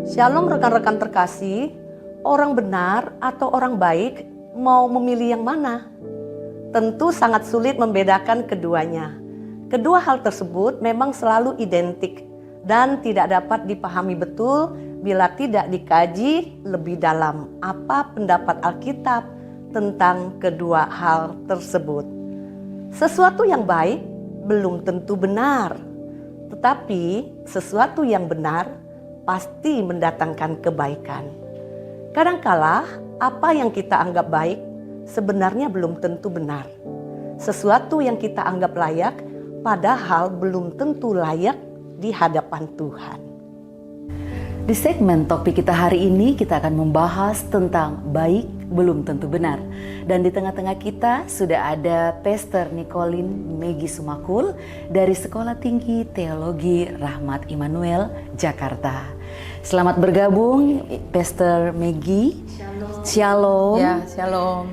Shalom rekan-rekan terkasih, orang benar atau orang baik mau memilih yang mana? Tentu sangat sulit membedakan keduanya. Kedua hal tersebut memang selalu identik dan tidak dapat dipahami betul bila tidak dikaji lebih dalam apa pendapat Alkitab tentang kedua hal tersebut. Sesuatu yang baik belum tentu benar, tetapi sesuatu yang benar pasti mendatangkan kebaikan. Kadangkala apa yang kita anggap baik sebenarnya belum tentu benar. Sesuatu yang kita anggap layak padahal belum tentu layak di hadapan Tuhan. Di segmen topik kita hari ini kita akan membahas tentang baik belum tentu benar. Dan di tengah-tengah kita sudah ada Pastor Nicolin Megi Sumakul dari Sekolah Tinggi Teologi Rahmat Immanuel, Jakarta. Selamat bergabung Pastor Megi. Shalom. Shalom. Ya, shalom.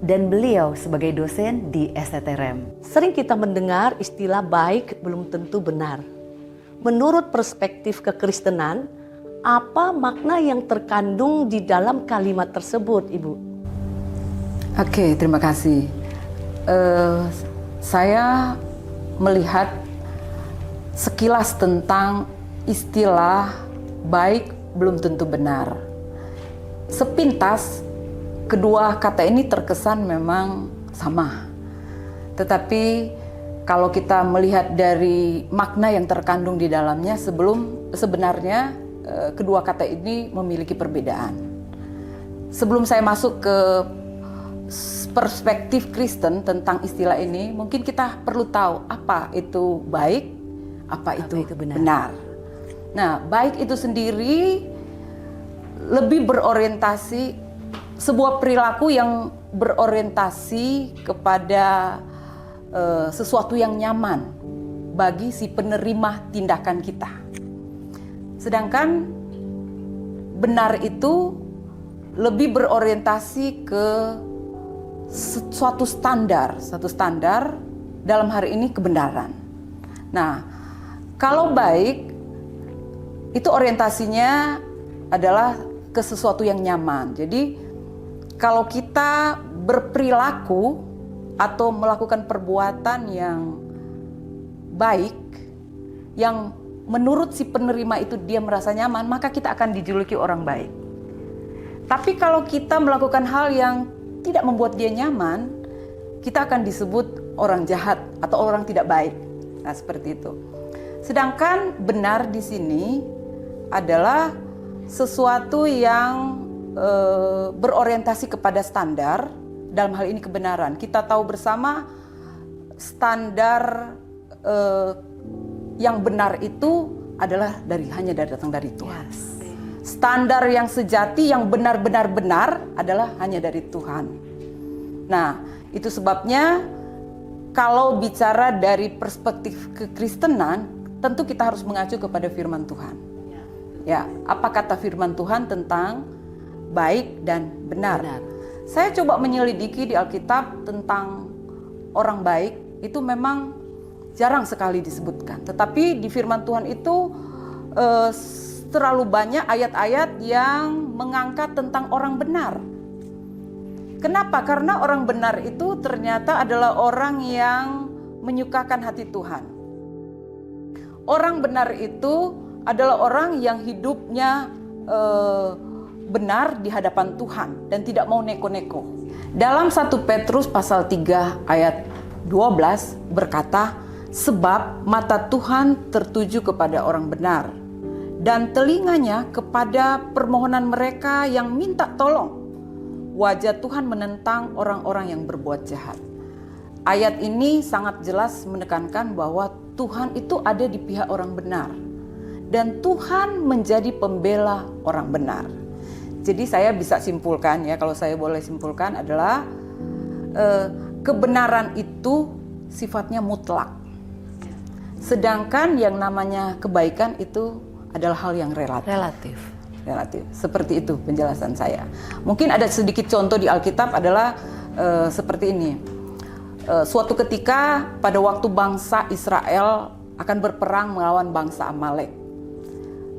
Dan beliau sebagai dosen di STTRM. Sering kita mendengar istilah baik belum tentu benar. Menurut perspektif kekristenan, apa makna yang terkandung di dalam kalimat tersebut, Ibu? Oke, terima kasih. Saya melihat sekilas tentang istilah baik belum tentu benar. Sepintas, kedua kata ini terkesan memang sama. Tetapi kalau kita melihat dari makna yang terkandung di dalamnya, sebenarnya kedua kata ini memiliki perbedaan. Sebelum saya masuk ke perspektif Kristen tentang istilah ini, mungkin kita perlu tahu apa itu baik, apa itu benar. Nah, baik itu sendiri lebih berorientasi sebuah perilaku yang berorientasi kepada sesuatu yang nyaman bagi si penerima tindakan kita. Sedangkan benar itu lebih berorientasi ke suatu standar dalam hari ini kebenaran. Nah, kalau baik itu orientasinya adalah ke sesuatu yang nyaman. Jadi kalau kita berperilaku atau melakukan perbuatan yang baik, yang menurut si penerima itu dia merasa nyaman, maka kita akan dijuluki orang baik. Tapi kalau kita melakukan hal yang tidak membuat dia nyaman, kita akan disebut orang jahat atau orang tidak baik. Nah, seperti itu. Sedangkan benar di sini adalah sesuatu yang berorientasi kepada standar, dalam hal ini kebenaran. Kita tahu bersama standar yang benar itu adalah hanya datang dari Tuhan. Yes. Standar yang sejati, yang benar-benar benar adalah hanya dari Tuhan. Nah, itu sebabnya kalau bicara dari perspektif kekristenan, tentu kita harus mengacu kepada firman Tuhan. Ya, apa kata firman Tuhan tentang baik dan benar? Saya coba menyelidiki di Alkitab tentang orang baik, itu memang jarang sekali disebutkan. Tetapi di firman Tuhan itu terlalu banyak ayat-ayat yang mengangkat tentang orang benar. Kenapa? Karena orang benar itu ternyata adalah orang yang menyukakan hati Tuhan. Orang benar itu adalah orang yang hidupnya benar di hadapan Tuhan dan tidak mau neko-neko. Dalam 1 Petrus pasal 3 ayat 12 berkata, sebab mata Tuhan tertuju kepada orang benar dan telinganya kepada permohonan mereka yang minta tolong. Wajah Tuhan menentang orang-orang yang berbuat jahat. Ayat ini sangat jelas menekankan bahwa Tuhan itu ada di pihak orang benar dan Tuhan menjadi pembela orang benar. Jadi saya bisa simpulkan, ya, kalau saya boleh simpulkan adalah kebenaran itu sifatnya mutlak. Sedangkan yang namanya kebaikan itu adalah hal yang relatif. Seperti itu penjelasan saya. Mungkin ada sedikit contoh di Alkitab adalah seperti ini. Suatu ketika pada waktu bangsa Israel akan berperang melawan bangsa Amalek,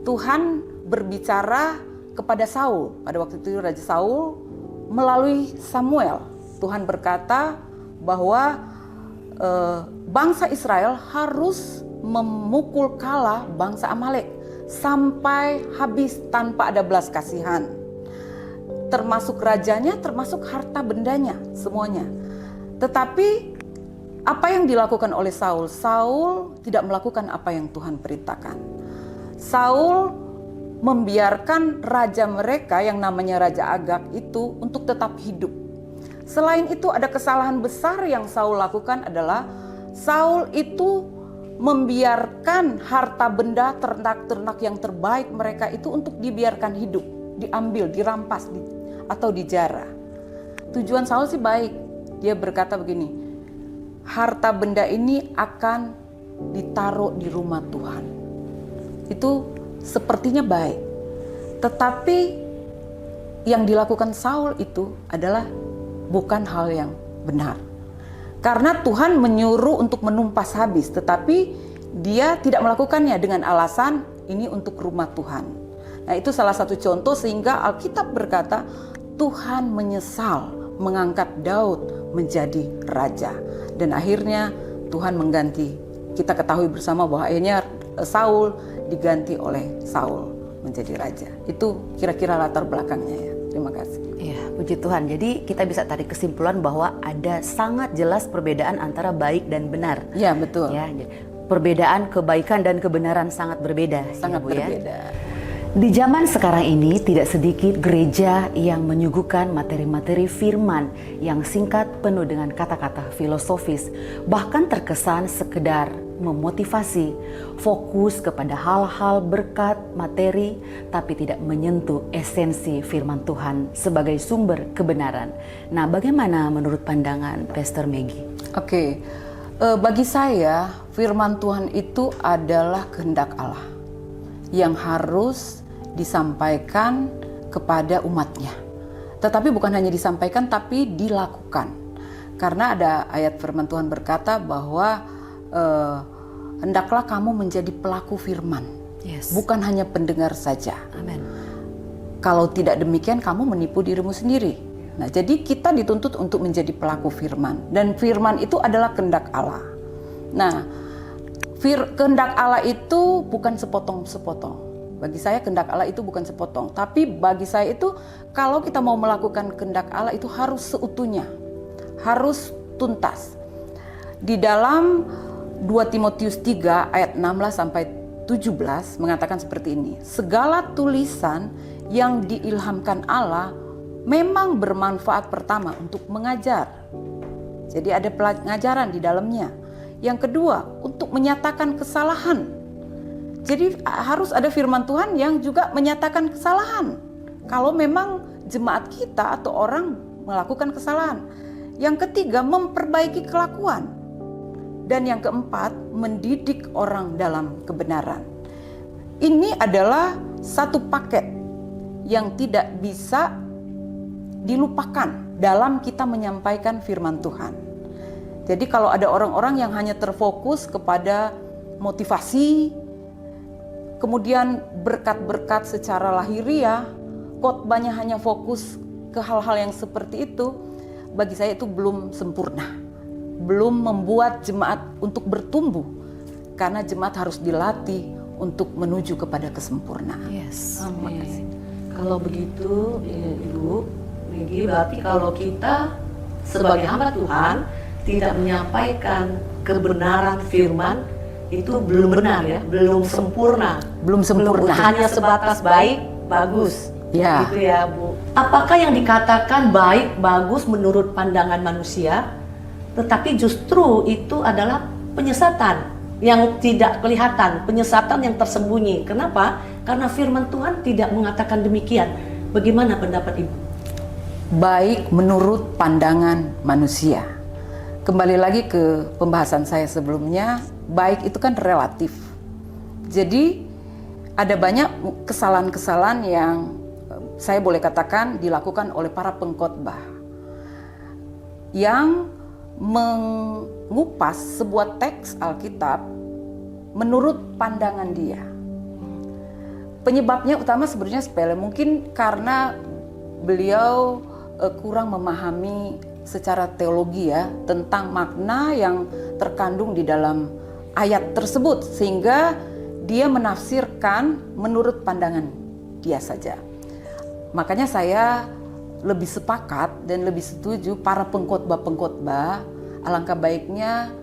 Tuhan berbicara kepada Saul. Pada waktu itu Raja Saul melalui Samuel. Tuhan berkata bahwa bangsa Israel harus memukul kalah bangsa Amalek sampai habis tanpa ada belas kasihan. Termasuk rajanya, termasuk harta bendanya, semuanya. Tetapi apa yang dilakukan oleh Saul? Saul tidak melakukan apa yang Tuhan perintahkan. Saul membiarkan raja mereka yang namanya Raja Agag itu untuk tetap hidup. Selain itu ada kesalahan besar yang Saul lakukan adalah Saul itu membiarkan harta benda ternak-ternak yang terbaik mereka itu untuk dibiarkan hidup, diambil, dirampas atau dijarah. Tujuan Saul sih baik. Dia berkata begini, harta benda ini akan ditaruh di rumah Tuhan. Itu sepertinya baik. Tetapi yang dilakukan Saul itu adalah bukan hal yang benar. Karena Tuhan menyuruh untuk menumpas habis, tetapi dia tidak melakukannya dengan alasan ini untuk rumah Tuhan. Nah, itu salah satu contoh sehingga Alkitab berkata Tuhan menyesal mengangkat Daud menjadi raja. Dan akhirnya Tuhan mengganti. Kita ketahui bersama bahwa akhirnya Saul diganti oleh Saul menjadi raja. Itu kira-kira latar belakangnya ya. Terima kasih. Ya, puji Tuhan. Jadi kita bisa tarik kesimpulan bahwa ada sangat jelas perbedaan antara baik dan benar. Ya, betul. Ya, perbedaan kebaikan dan kebenaran sangat berbeda. Sangat ya, Bu, berbeda. Ya? Di zaman sekarang ini tidak sedikit gereja yang menyuguhkan materi-materi firman yang singkat penuh dengan kata-kata filosofis, bahkan terkesan sekedar memotivasi, fokus kepada hal-hal berkat materi tapi tidak menyentuh esensi firman Tuhan sebagai sumber kebenaran. Nah, bagaimana menurut pandangan Pastor Maggie? Oke, bagi saya firman Tuhan itu adalah kehendak Allah yang harus disampaikan kepada umatnya. Tetapi bukan hanya disampaikan tapi dilakukan. Karena ada ayat firman Tuhan berkata bahwa hendaklah kamu menjadi pelaku firman. Yes. Bukan hanya pendengar saja. Amin. Kalau tidak demikian kamu menipu dirimu sendiri. Nah, jadi kita dituntut untuk menjadi pelaku firman. Dan firman itu adalah kehendak Allah. Nah, kehendak Allah itu bukan sepotong-sepotong. Bagi saya kehendak Allah itu bukan sepotong. Tapi bagi saya itu kalau kita mau melakukan kehendak Allah itu harus seutuhnya. Harus tuntas. Di dalam 2 Timotius 3 ayat 16 sampai 17 mengatakan seperti ini. Segala tulisan yang diilhamkan Allah memang bermanfaat pertama untuk mengajar. Jadi ada pengajaran di dalamnya. Yang kedua, untuk menyatakan kesalahan. Jadi harus ada firman Tuhan yang juga menyatakan kesalahan. Kalau memang jemaat kita atau orang melakukan kesalahan. Yang ketiga, memperbaiki kelakuan. Dan yang keempat, mendidik orang dalam kebenaran. Ini adalah satu paket yang tidak bisa dilupakan dalam kita menyampaikan firman Tuhan. Jadi kalau ada orang-orang yang hanya terfokus kepada motivasi, kemudian berkat-berkat secara lahiriah, khotbahnya hanya fokus ke hal-hal yang seperti itu, bagi saya itu belum sempurna. Belum membuat jemaat untuk bertumbuh, karena jemaat harus dilatih untuk menuju kepada kesempurnaan. Yes. Amin. Kalau begitu, Ibu Maggie, berarti kalau kita sebagai hamba Tuhan tidak menyampaikan kebenaran firman, itu belum benar ya, belum sempurna. Belum sempurna. Hanya sebatas baik, bagus. Ya. Gitu ya, Bu. Apakah yang dikatakan baik, bagus menurut pandangan manusia, tetapi justru itu adalah penyesatan yang tidak kelihatan, penyesatan yang tersembunyi. Kenapa? Karena firman Tuhan tidak mengatakan demikian. Bagaimana pendapat Ibu? Baik menurut pandangan manusia. Kembali lagi ke pembahasan saya sebelumnya, baik itu kan relatif. Jadi ada banyak kesalahan-kesalahan yang saya boleh katakan dilakukan oleh para pengkhotbah yang mengupas sebuah teks Alkitab menurut pandangan dia. Penyebabnya utama sebenarnya sepele, mungkin karena beliau kurang memahami secara teologi ya tentang makna yang terkandung di dalam ayat tersebut, sehingga dia menafsirkan menurut pandangan dia saja. Makanya saya lebih sepakat dan lebih setuju para pengkhotbah alangkah baiknya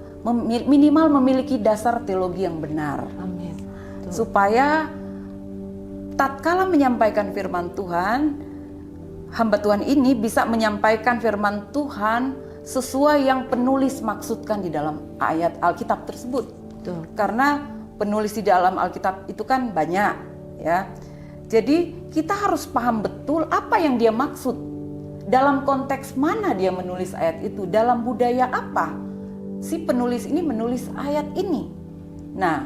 minimal memiliki dasar teologi yang benar. Amin. Supaya tatkala menyampaikan firman Tuhan, hamba Tuhan ini bisa menyampaikan firman Tuhan sesuai yang penulis maksudkan di dalam ayat Alkitab tersebut. Betul. Karena penulis di dalam Alkitab itu kan banyak, ya. Jadi kita harus paham betul apa yang dia maksud. Dalam konteks mana dia menulis ayat itu, dalam budaya apa si penulis ini menulis ayat ini. Nah,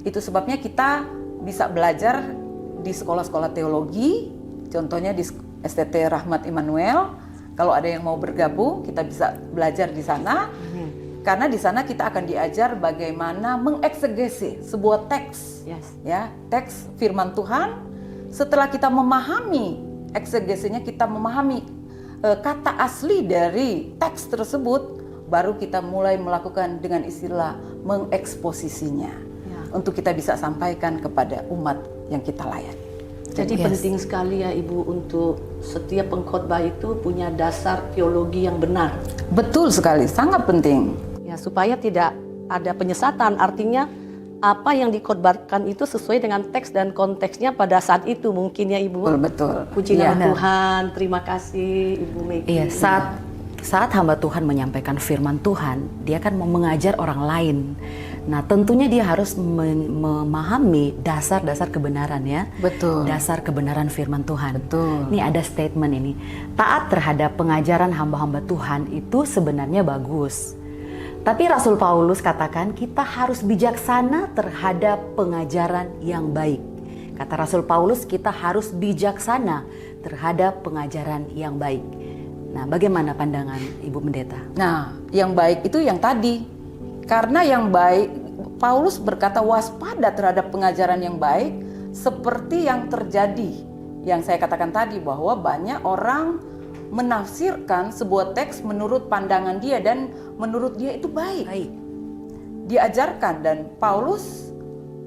itu sebabnya kita bisa belajar di sekolah-sekolah teologi, contohnya di STT Rahmat Immanuel. Kalau ada yang mau bergabung, kita bisa belajar di sana. Karena di sana kita akan diajar bagaimana mengeksegesi sebuah teks, ya, teks firman Tuhan. Setelah kita memahami eksegesinya, kita memahami kata asli dari teks tersebut, baru kita mulai melakukan dengan istilah mengeksposisinya, untuk kita bisa sampaikan kepada umat yang kita layani. Jadi penting sekali ya Ibu untuk setiap pengkhotbah itu punya dasar teologi yang benar. Betul sekali, sangat penting. Ya, supaya tidak ada penyesatan, artinya apa yang dikhotbahkan itu sesuai dengan teks dan konteksnya pada saat itu mungkin ya Ibu. Betul. Puji nama Tuhan, terima kasih Ibu Megi. Iya, saat hamba Tuhan menyampaikan firman Tuhan, dia kan mau mengajar orang lain. Nah, tentunya dia harus memahami dasar-dasar kebenaran ya. Betul. Dasar kebenaran firman Tuhan. Betul. Ini ada statement ini. Taat terhadap pengajaran hamba-hamba Tuhan itu sebenarnya bagus. Tapi Rasul Paulus katakan kita harus bijaksana terhadap pengajaran yang baik. Kata Rasul Paulus kita harus bijaksana terhadap pengajaran yang baik. Nah, bagaimana pandangan Ibu Pendeta? Nah, yang baik itu yang tadi. Karena yang baik, Paulus berkata waspada terhadap pengajaran yang baik seperti yang terjadi. Yang saya katakan tadi bahwa banyak orang menafsirkan sebuah teks menurut pandangan dia dan menurut dia itu baik. Diajarkan dan Paulus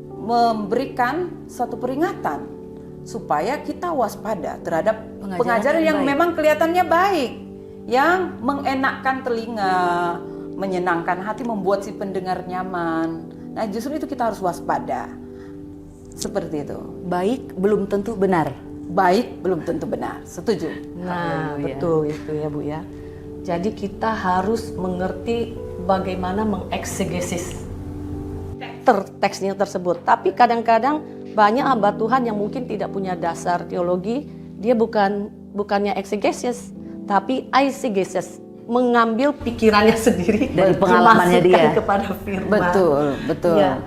memberikan satu peringatan supaya kita waspada terhadap pengajaran yang memang kelihatannya baik, yang mengenakkan telinga, menyenangkan hati, membuat si pendengar nyaman. Nah, justru itu kita harus waspada. Seperti itu. Baik belum tentu benar. Baik belum tentu benar. Setuju. Nah, betul itu ya Bu ya. Jadi kita harus mengerti bagaimana mengeksegesis teksnya tersebut. Tapi kadang-kadang banyak hamba Tuhan yang mungkin tidak punya dasar teologi, dia bukannya eksegesis, tapi eisegesis. Mengambil pikirannya sendiri dari pengalamannya dia kepada firman. Betul. Ya.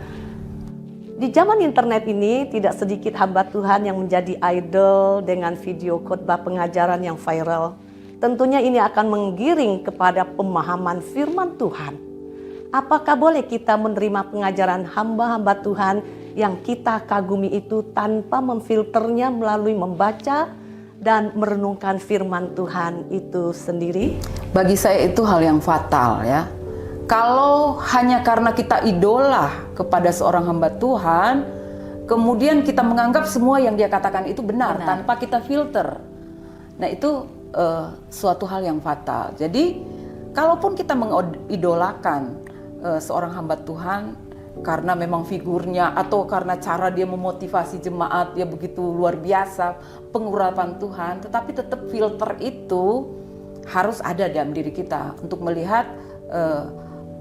Di zaman internet ini tidak sedikit hamba Tuhan yang menjadi idol dengan video khotbah pengajaran yang viral. Tentunya ini akan menggiring kepada pemahaman firman Tuhan. Apakah boleh kita menerima pengajaran hamba-hamba Tuhan yang kita kagumi itu tanpa memfilternya melalui membaca dan merenungkan firman Tuhan itu sendiri? Bagi saya itu hal yang fatal ya. Kalau hanya karena kita idola kepada seorang hamba Tuhan, kemudian kita menganggap semua yang dia katakan itu benar. Tanpa kita filter. Nah, itu suatu hal yang fatal. Jadi, kalaupun kita mengidolakan seorang hamba Tuhan karena memang figurnya atau karena cara dia memotivasi jemaat, dia begitu luar biasa, pengurapan Tuhan, tetapi tetap filter itu harus ada dalam diri kita untuk melihat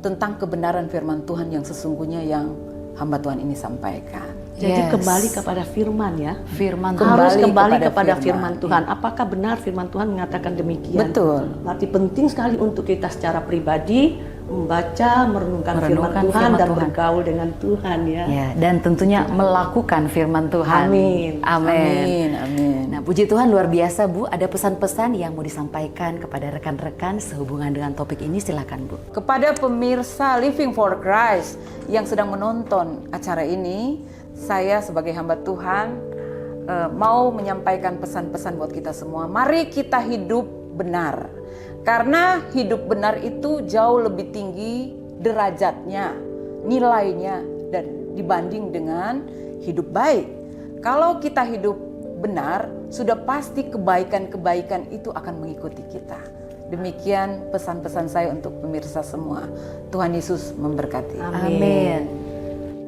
tentang kebenaran firman Tuhan yang sesungguhnya yang hamba Tuhan ini sampaikan. Jadi kembali kepada firman ya. Firman harus kembali kepada firman Tuhan. Apakah benar firman Tuhan mengatakan demikian? Betul. Berarti penting sekali untuk kita secara pribadi membaca, merenungkan firman Tuhan dan bergaul dengan Tuhan ya. Ya, dan tentunya melakukan firman Tuhan. Amin. Amin. Amin. Nah, puji Tuhan luar biasa Bu. Ada pesan-pesan yang mau disampaikan kepada rekan-rekan sehubungan dengan topik ini, silakan Bu. Kepada pemirsa Living for Christ yang sedang menonton acara ini, saya sebagai hamba Tuhan mau menyampaikan pesan-pesan buat kita semua. Mari kita hidup benar. Karena hidup benar itu jauh lebih tinggi derajatnya, nilainya, dan dibanding dengan hidup baik. Kalau kita hidup benar, sudah pasti kebaikan-kebaikan itu akan mengikuti kita. Demikian pesan-pesan saya untuk pemirsa semua. Tuhan Yesus memberkati. Amin.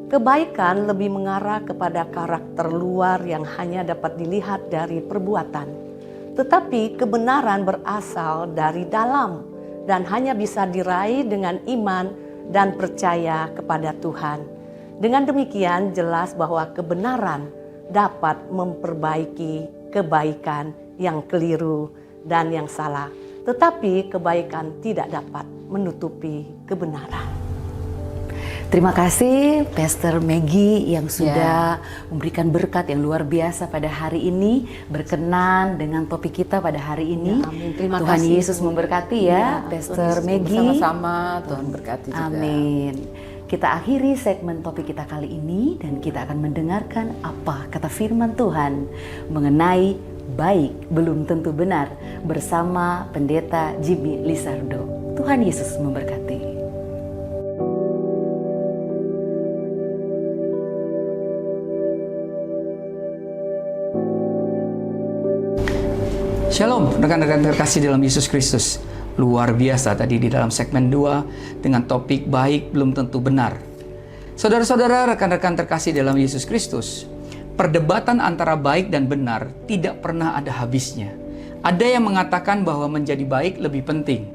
Kebaikan lebih mengarah kepada karakter luar yang hanya dapat dilihat dari perbuatan. Tetapi kebenaran berasal dari dalam dan hanya bisa diraih dengan iman dan percaya kepada Tuhan. Dengan demikian jelas bahwa kebenaran dapat memperbaiki kebaikan yang keliru dan yang salah. Tetapi kebaikan tidak dapat menutupi kebenaran. Terima kasih Pastor Maggie yang sudah memberikan berkat yang luar biasa pada hari ini, berkenan dengan topik kita pada hari ini. Amin. Terima Tuhan kasih. Yesus memberkati ya, Pastor Maggie. Sama-sama, Tuhan berkati juga. Amin. Kita akhiri segmen topik kita kali ini dan kita akan mendengarkan apa kata firman Tuhan mengenai baik belum tentu benar bersama Pendeta Jimmy Lizardo. Tuhan Yesus memberkati. Shalom rekan-rekan terkasih dalam Yesus Kristus. Luar biasa tadi di dalam segmen 2 dengan topik baik belum tentu benar. Saudara-saudara, rekan-rekan terkasih dalam Yesus Kristus, perdebatan antara baik dan benar tidak pernah ada habisnya. Ada yang mengatakan bahwa menjadi baik lebih penting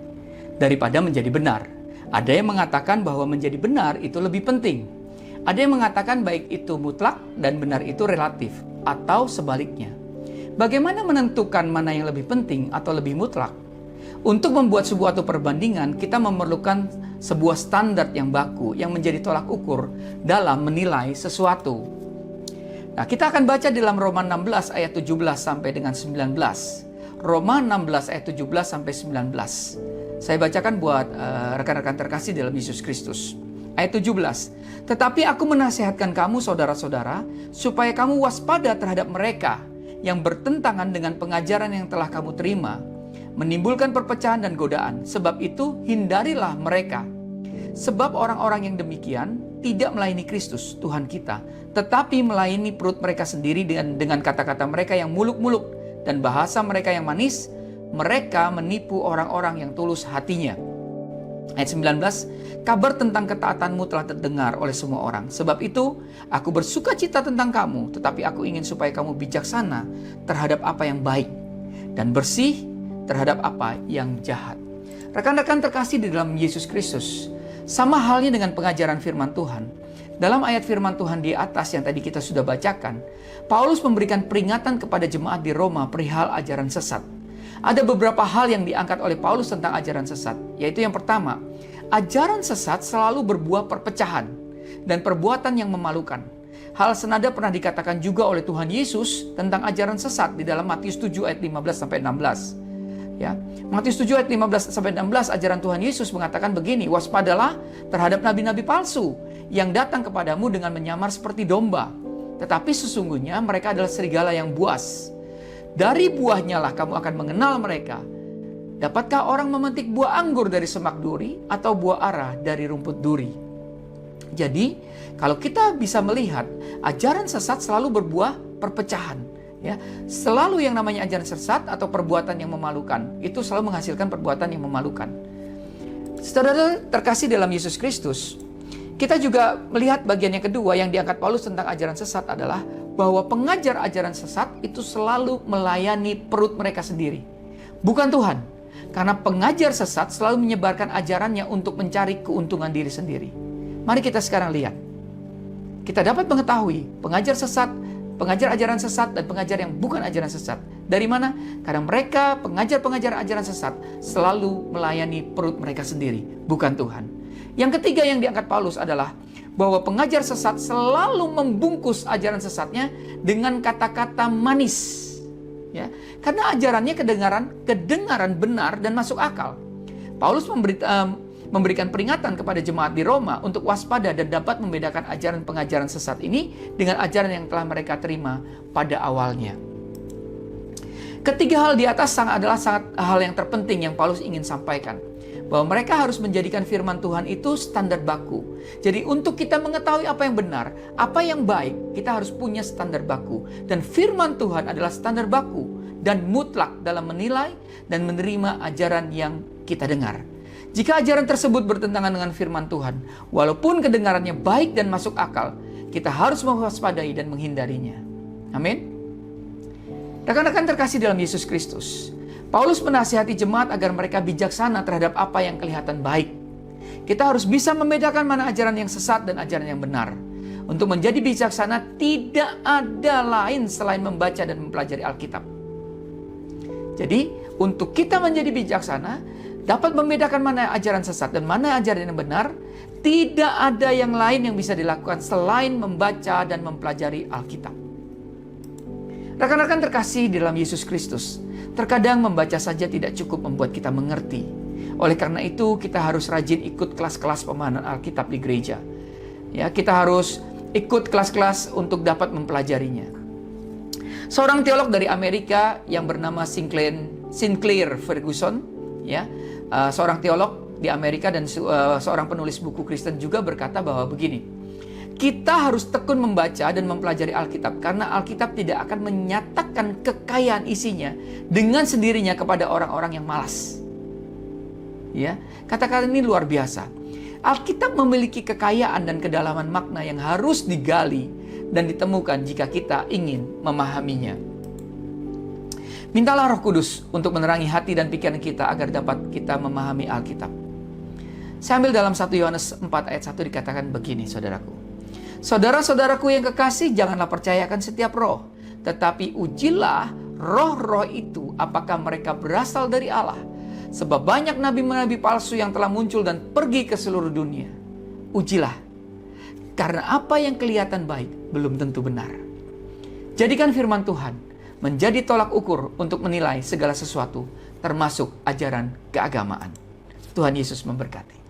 daripada menjadi benar. Ada yang mengatakan bahwa menjadi benar itu lebih penting. Ada yang mengatakan baik itu mutlak dan benar itu relatif atau sebaliknya. Bagaimana menentukan mana yang lebih penting atau lebih mutlak? Untuk membuat sebuah perbandingan, kita memerlukan sebuah standar yang baku yang menjadi tolak ukur dalam menilai sesuatu. Nah, kita akan baca dalam Roma 16 ayat 17 sampai dengan 19. Roma 16 ayat 17 sampai 19. Saya bacakan buat rekan-rekan terkasih dalam Yesus Kristus. Ayat 17. Tetapi aku menasihatkan kamu saudara-saudara supaya kamu waspada terhadap mereka yang bertentangan dengan pengajaran yang telah kamu terima, menimbulkan perpecahan dan godaan. Sebab itu hindarilah mereka. Sebab orang-orang yang demikian tidak melayani Kristus Tuhan kita, tetapi melayani perut mereka sendiri dengan kata-kata mereka yang muluk-muluk dan bahasa mereka yang manis. Mereka menipu orang-orang yang tulus hatinya. Ayat 19, kabar tentang ketaatanmu telah terdengar oleh semua orang. Sebab itu, aku bersuka cita tentang kamu, tetapi aku ingin supaya kamu bijaksana terhadap apa yang baik dan bersih terhadap apa yang jahat. Rekan-rekan terkasih di dalam Yesus Kristus, sama halnya dengan pengajaran firman Tuhan. Dalam ayat firman Tuhan di atas yang tadi kita sudah bacakan, Paulus memberikan peringatan kepada jemaat di Roma perihal ajaran sesat. Ada beberapa hal yang diangkat oleh Paulus tentang ajaran sesat, yaitu yang pertama, ajaran sesat selalu berbuah perpecahan dan perbuatan yang memalukan. Hal senada pernah dikatakan juga oleh Tuhan Yesus tentang ajaran sesat di dalam Matius 7 ayat 15 sampai 16. Ya, Matius 7 ayat 15 sampai 16 ajaran Tuhan Yesus mengatakan begini, waspadalah terhadap nabi-nabi palsu yang datang kepadamu dengan menyamar seperti domba, tetapi sesungguhnya mereka adalah serigala yang buas. Dari buahnya lah kamu akan mengenal mereka. Dapatkah orang memetik buah anggur dari semak duri atau buah ara dari rumput duri? Jadi, kalau kita bisa melihat ajaran sesat selalu berbuah perpecahan, ya. Selalu yang namanya ajaran sesat atau perbuatan yang memalukan, itu selalu menghasilkan perbuatan yang memalukan. Saudara terkasih dalam Yesus Kristus, kita juga melihat bagian yang kedua yang diangkat Paulus tentang ajaran sesat adalah bahwa pengajar ajaran sesat itu selalu melayani perut mereka sendiri, bukan Tuhan. Karena pengajar sesat selalu menyebarkan ajarannya untuk mencari keuntungan diri sendiri. Mari kita sekarang lihat. Kita dapat mengetahui pengajar sesat, pengajar ajaran sesat, dan pengajar yang bukan ajaran sesat. Dari mana? Karena mereka, pengajar-pengajar ajaran sesat, selalu melayani perut mereka sendiri, bukan Tuhan. Yang ketiga yang diangkat Paulus adalah bahwa pengajar sesat selalu membungkus ajaran sesatnya dengan kata-kata manis. Ya, karena ajarannya kedengaran benar dan masuk akal. Paulus memberikan peringatan kepada jemaat di Roma untuk waspada dan dapat membedakan ajaran pengajaran sesat ini dengan ajaran yang telah mereka terima pada awalnya. Ketiga hal di atas adalah sangat hal yang terpenting yang Paulus ingin sampaikan. Bahwa mereka harus menjadikan firman Tuhan itu standar baku. Jadi untuk kita mengetahui apa yang benar, apa yang baik, kita harus punya standar baku. Dan firman Tuhan adalah standar baku dan mutlak dalam menilai dan menerima ajaran yang kita dengar. Jika ajaran tersebut bertentangan dengan firman Tuhan, walaupun kedengarannya baik dan masuk akal, kita harus mewaspadai dan menghindarinya. Amin. Rekan-rekan terkasih dalam Yesus Kristus, Paulus menasihati jemaat agar mereka bijaksana terhadap apa yang kelihatan baik. Kita harus bisa membedakan mana ajaran yang sesat dan ajaran yang benar. Untuk menjadi bijaksana tidak ada lain selain membaca dan mempelajari Alkitab. Jadi, untuk kita menjadi bijaksana, dapat membedakan mana ajaran sesat dan mana ajaran yang benar, tidak ada yang lain yang bisa dilakukan selain membaca dan mempelajari Alkitab. Rekan-rekan terkasih di dalam Yesus Kristus, terkadang membaca saja tidak cukup membuat kita mengerti. Oleh karena itu, kita harus rajin ikut kelas-kelas pemahaman Alkitab di gereja. Ya, kita harus ikut kelas-kelas untuk dapat mempelajarinya. Seorang teolog dari Amerika yang bernama Sinclair Ferguson, ya, seorang teolog di Amerika dan seorang penulis buku Kristen juga berkata bahwa begini, kita harus tekun membaca dan mempelajari Alkitab karena Alkitab tidak akan menyatakan kekayaan isinya dengan sendirinya kepada orang-orang yang malas. Ya, kata-kata ini luar biasa. Alkitab memiliki kekayaan dan kedalaman makna yang harus digali dan ditemukan jika kita ingin memahaminya. Mintalah Roh Kudus untuk menerangi hati dan pikiran kita agar dapat kita memahami Alkitab. Saya ambil dalam 1 Yohanes 4 ayat 1 dikatakan begini, saudaraku. Saudara-saudaraku yang kekasih, janganlah percayakan setiap roh, tetapi ujilah roh-roh itu apakah mereka berasal dari Allah. Sebab banyak nabi-nabi palsu yang telah muncul dan pergi ke seluruh dunia. Ujilah, karena apa yang kelihatan baik belum tentu benar. Jadikan firman Tuhan menjadi tolak ukur untuk menilai segala sesuatu, termasuk ajaran keagamaan. Tuhan Yesus memberkati.